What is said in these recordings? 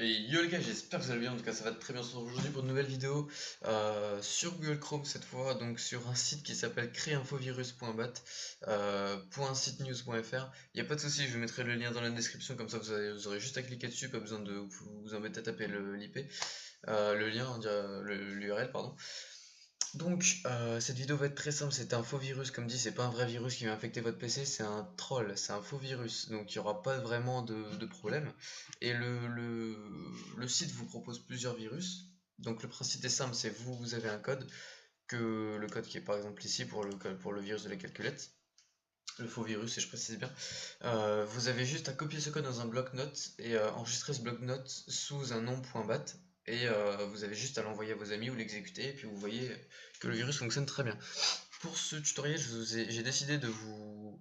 Et yo les gars, j'espère que vous allez bien, en tout cas ça va très bien. On se retrouve aujourd'hui pour une nouvelle vidéo sur Google Chrome cette fois, donc sur un site qui s'appelle créinfovirus.bat, .sitenews.fr. Il n'y a pas de souci, je vous mettrai le lien dans la description, comme ça vous aurez juste à cliquer dessus, pas besoin de vous embêter à taper l'IP, le lien, l'URL, pardon. Donc, cette vidéo va être très simple, c'est un faux virus, comme dit, c'est pas un vrai virus qui va infecter votre PC, c'est un troll, c'est un faux virus, donc il n'y aura pas vraiment de problème. Et le site vous propose plusieurs virus, donc le principe est simple, c'est vous avez un code, le code qui est par exemple ici pour le virus de la calculette, le faux virus, et je précise bien, vous avez juste à copier ce code dans un bloc-notes et enregistrer ce bloc-notes sous un nom .bat et vous avez juste à l'envoyer à vos amis ou l'exécuter et puis vous voyez que le virus fonctionne très bien. Pour ce tutoriel, j'ai décidé de vous...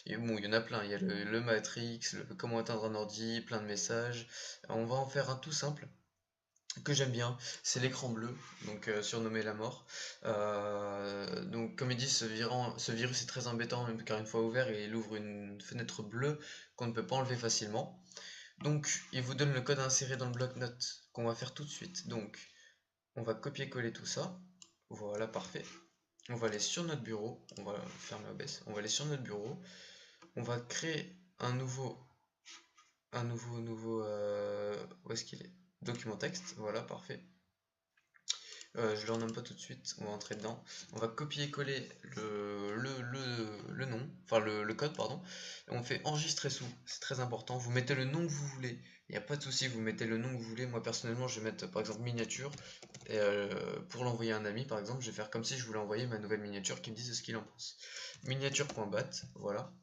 Bon, il y en a plein, il y a le Matrix, comment atteindre un ordi, plein de messages. On va en faire un tout simple que j'aime bien, c'est l'écran bleu, donc surnommé la mort. Donc comme il dit, ce virus est très embêtant, même car une fois ouvert, il ouvre une fenêtre bleue qu'on ne peut pas enlever facilement. Donc il vous donne le code inséré dans le bloc-notes qu'on va faire tout de suite. Donc on va copier-coller tout ça. Voilà, parfait. On va aller sur notre bureau, on va fermer OBS, on va aller sur notre bureau, on va créer où est-ce qu'il est? Document texte, voilà, parfait. Je le renomme pas tout de suite, on va entrer dedans. On va copier-coller le nom, enfin le code, pardon. Et on fait enregistrer sous, c'est très important. Vous mettez le nom que vous voulez, il n'y a pas de souci, vous mettez le nom que vous voulez. Moi personnellement, je vais mettre par exemple miniature. Et pour l'envoyer à un ami, par exemple, je vais faire comme si je voulais envoyer ma nouvelle miniature qui me dise ce qu'il en pense. Miniature.bat, voilà.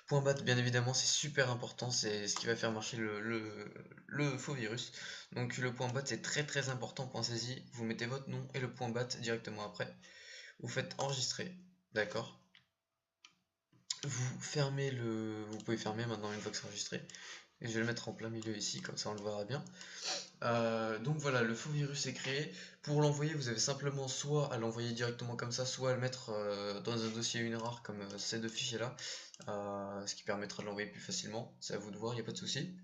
.bat, bien évidemment, c'est super important, c'est ce qui va faire marcher le faux virus. Donc le .bat c'est très important, pensez-y, vous mettez votre nom et le .bat directement après. Vous faites enregistrer, d'accord. Vous fermez vous pouvez fermer maintenant une fois que c'est enregistré. Et je vais le mettre en plein milieu ici, comme ça on le verra bien. Donc voilà, le faux virus est créé. Pour l'envoyer, vous avez simplement soit à l'envoyer directement comme ça, soit à le mettre dans un dossier UNRAR comme ces deux fichiers là, ce qui permettra de l'envoyer plus facilement. C'est à vous de voir, il n'y a pas de souci.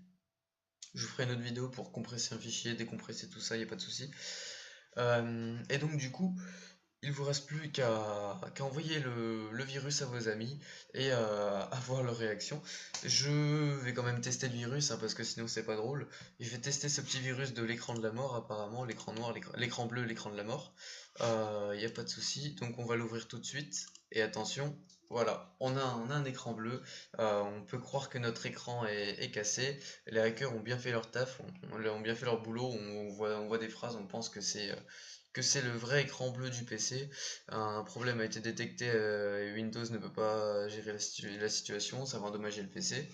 Je vous ferai une autre vidéo pour compresser un fichier, décompresser tout ça, il n'y a pas de souci. Et donc du coup, il vous reste plus qu'à envoyer le virus à vos amis et à voir leur réaction. Je vais quand même tester le virus hein, parce que sinon c'est pas drôle. Je vais tester ce petit virus de l'écran de la mort apparemment, l'écran noir, l'écran bleu, l'écran de la mort. Il n'y a pas de souci, donc on va l'ouvrir tout de suite. Et attention, voilà, on a un écran bleu. On peut croire que notre écran est cassé. Les hackers ont bien fait leur taf, ont bien fait leur boulot. On voit des phrases, on pense que c'est le vrai écran bleu du PC. Un problème a été détecté et Windows ne peut pas gérer la situation, ça va endommager le PC.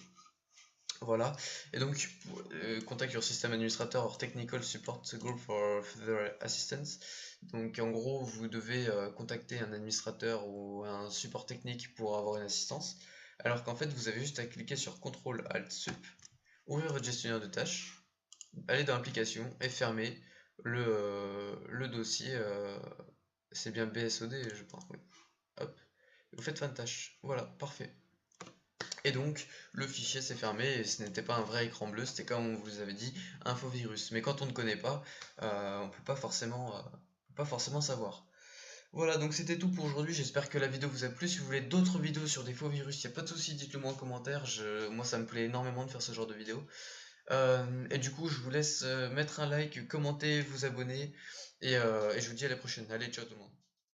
Voilà, et donc contact your system administrator or technical support group for further assistance. Donc en gros, vous devez contacter un administrateur ou un support technique pour avoir une assistance. Alors qu'en fait, vous avez juste à cliquer sur CTRL ALT SUP, ouvrir votre gestionnaire de tâches, aller dans l'application et fermer le dossier. C'est bien BSOD, je pense, oui. Hop, vous faites fin de tâche. Voilà, parfait. Et donc, le fichier s'est fermé et ce n'était pas un vrai écran bleu, c'était comme on vous avait dit, un faux virus. Mais quand on ne connaît pas, on peut pas forcément savoir. Voilà, donc c'était tout pour aujourd'hui. J'espère que la vidéo vous a plu. Si vous voulez d'autres vidéos sur des faux virus, il n'y a pas de souci, dites-le moi en commentaire. Moi, ça me plaît énormément de faire ce genre de vidéo. Et du coup, je vous laisse mettre un like, commenter, vous abonner. Et je vous dis à la prochaine. Allez, ciao tout le monde.